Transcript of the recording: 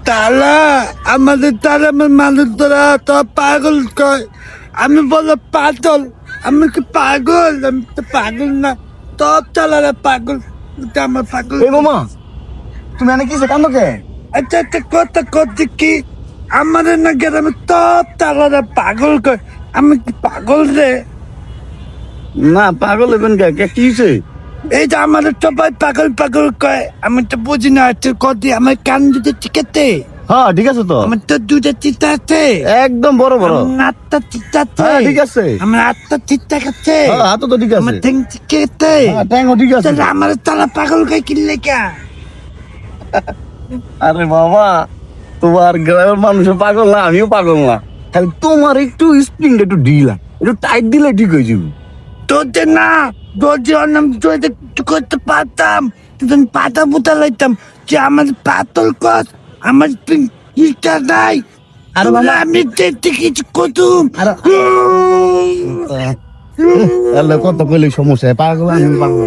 তারা আমাদের তারা আমার মানুষ তোরা তো পাগল কয় আমি বলো পাগল আমি কি পাগল আমি তো পাগল না সব তালারা পাগল এটা আমার পাগল এই মামা তুমি এনে কিসে কান্দো কে? আচ্ছা একটা কথা করছি কি আমাদের না গ্রামে সব তালারা পাগল কয় আমি কি পাগল রে না পাগল হবেন কে কি হইছে? এই যে আমাদের সবাই পাগল পাগল কয় আমি তো বুঝি না আচ্ছা কদি আমার কান দুটো চিকাতে হ্যাঁ ঠিক আছে তো, আমার তো দুটো চিতা আছে একদম বড় বড়। আমার আটটা চিতা আছে হ্যাঁ ঠিক আছে, আমার আটটা চিতা আছে হ্যাঁ হাতও তো ঠিক আমার আছে, ঠ্যাং চিকাতে হ্যাঁ ট্যাংও ঠিক আছে। তাহলে আমার তালা পাগল কয় কিনলে কে আরে বাবা তোমার গ্রামের মানুষ পাগল না, আমিও পাগল না, খালি তোমার একটু স্প্রিংটা একটু ঢিলা, একটু টাইট দিলে ঠিক হয়ে যাবে। তোদের না যদি অনাম তোদের করতে পারতাম তোদের পাতা পুতা লাইতাম যে আমার পাতল কস আমার ইটা নাই আরে বাবা, আমি দেখতে কিছু করতুম আরে কত কইলে সমস্যা, পাগল আমি পাগল।